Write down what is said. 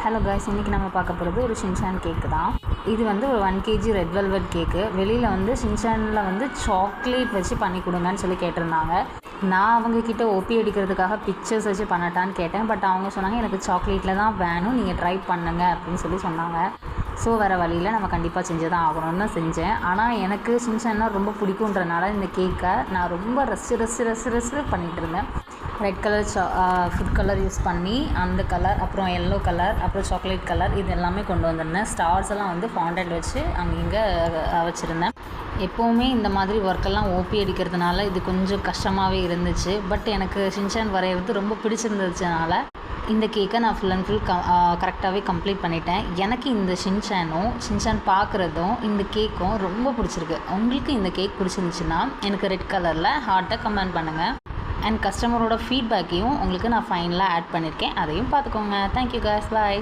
Hello guys, இன்றைக்கி நம்ம பார்க்க போகிறது ஒரு ஷின்சான் கேக்கு தான். இது வந்து ஒரு 1 kg ரெட் வெல்வெட் கேக்கு. வெளியில் வந்து ஷின்சானில் வந்து சாக்லேட் வச்சு பண்ணி கொடுங்கன்னு சொல்லி கேட்டிருந்தாங்க. நான் அவங்கக்கிட்ட ஓபி அடிக்கிறதுக்காக பிக்சர்ஸ் வச்சு பண்ணட்டான்னு கேட்டேன். பட் அவங்க சொன்னாங்க எனக்கு சாக்லேட்டில் தான் வேணும், நீங்கள் ட்ரை பண்ணுங்க அப்படின்னு சொல்லி சொன்னாங்க. ஸோ வேறு வழியில் நம்ம கண்டிப்பாக செஞ்சு தான் ஆகணும்னு தான் செஞ்சேன். ஆனால் எனக்கு ஷின்சான்னா ரொம்ப பிடிக்குன்றனால இந்த கேக்கை நான் ரொம்ப ரசித்து பண்ணிகிட்டு இருந்தேன். Red colour food colour use பண்ணி அந்த கலர், அப்புறம் எல்லோ கலர், அப்புறம் சாக்லேட் கலர், இது எல்லாமே கொண்டு வந்திருந்தேன். ஸ்டார்ஸ் எல்லாம் வந்து ஃபாண்டன்ட் வச்சு அங்கே வச்சுருந்தேன். எப்போவுமே இந்த மாதிரி ஒர்க்கெல்லாம் ஓபி அடிக்கிறதுனால இது கொஞ்சம் கஷ்டமாகவே இருந்துச்சு. பட் எனக்கு ஷின்சான் வரைகிறது ரொம்ப பிடிச்சிருந்துச்சுனால இந்த கேக்கை நான் ஃபுல் அண்ட் ஃபுல் கரெக்டாகவே கம்ப்ளீட் பண்ணிட்டேன். எனக்கு இந்த ஷின்சான் பார்க்குறதும் இந்த கேக்கும் ரொம்ப பிடிச்சிருக்கு. உங்களுக்கு இந்த கேக் பிடிச்சிருந்துச்சுன்னா எனக்கு ரெட் கலரில் ஹார்ட்டை கமெண்ட் பண்ணுங்கள். அண்ட் கஸ்டமரோட ஃபீட்பேக்கையும் உங்களுக்கு நான் ஃபைனலாக ஆட் பண்ணியிருக்கேன், அதையும் பார்த்துக்கோங்க. தேங்க்யூ காய்ஸ், பாய்.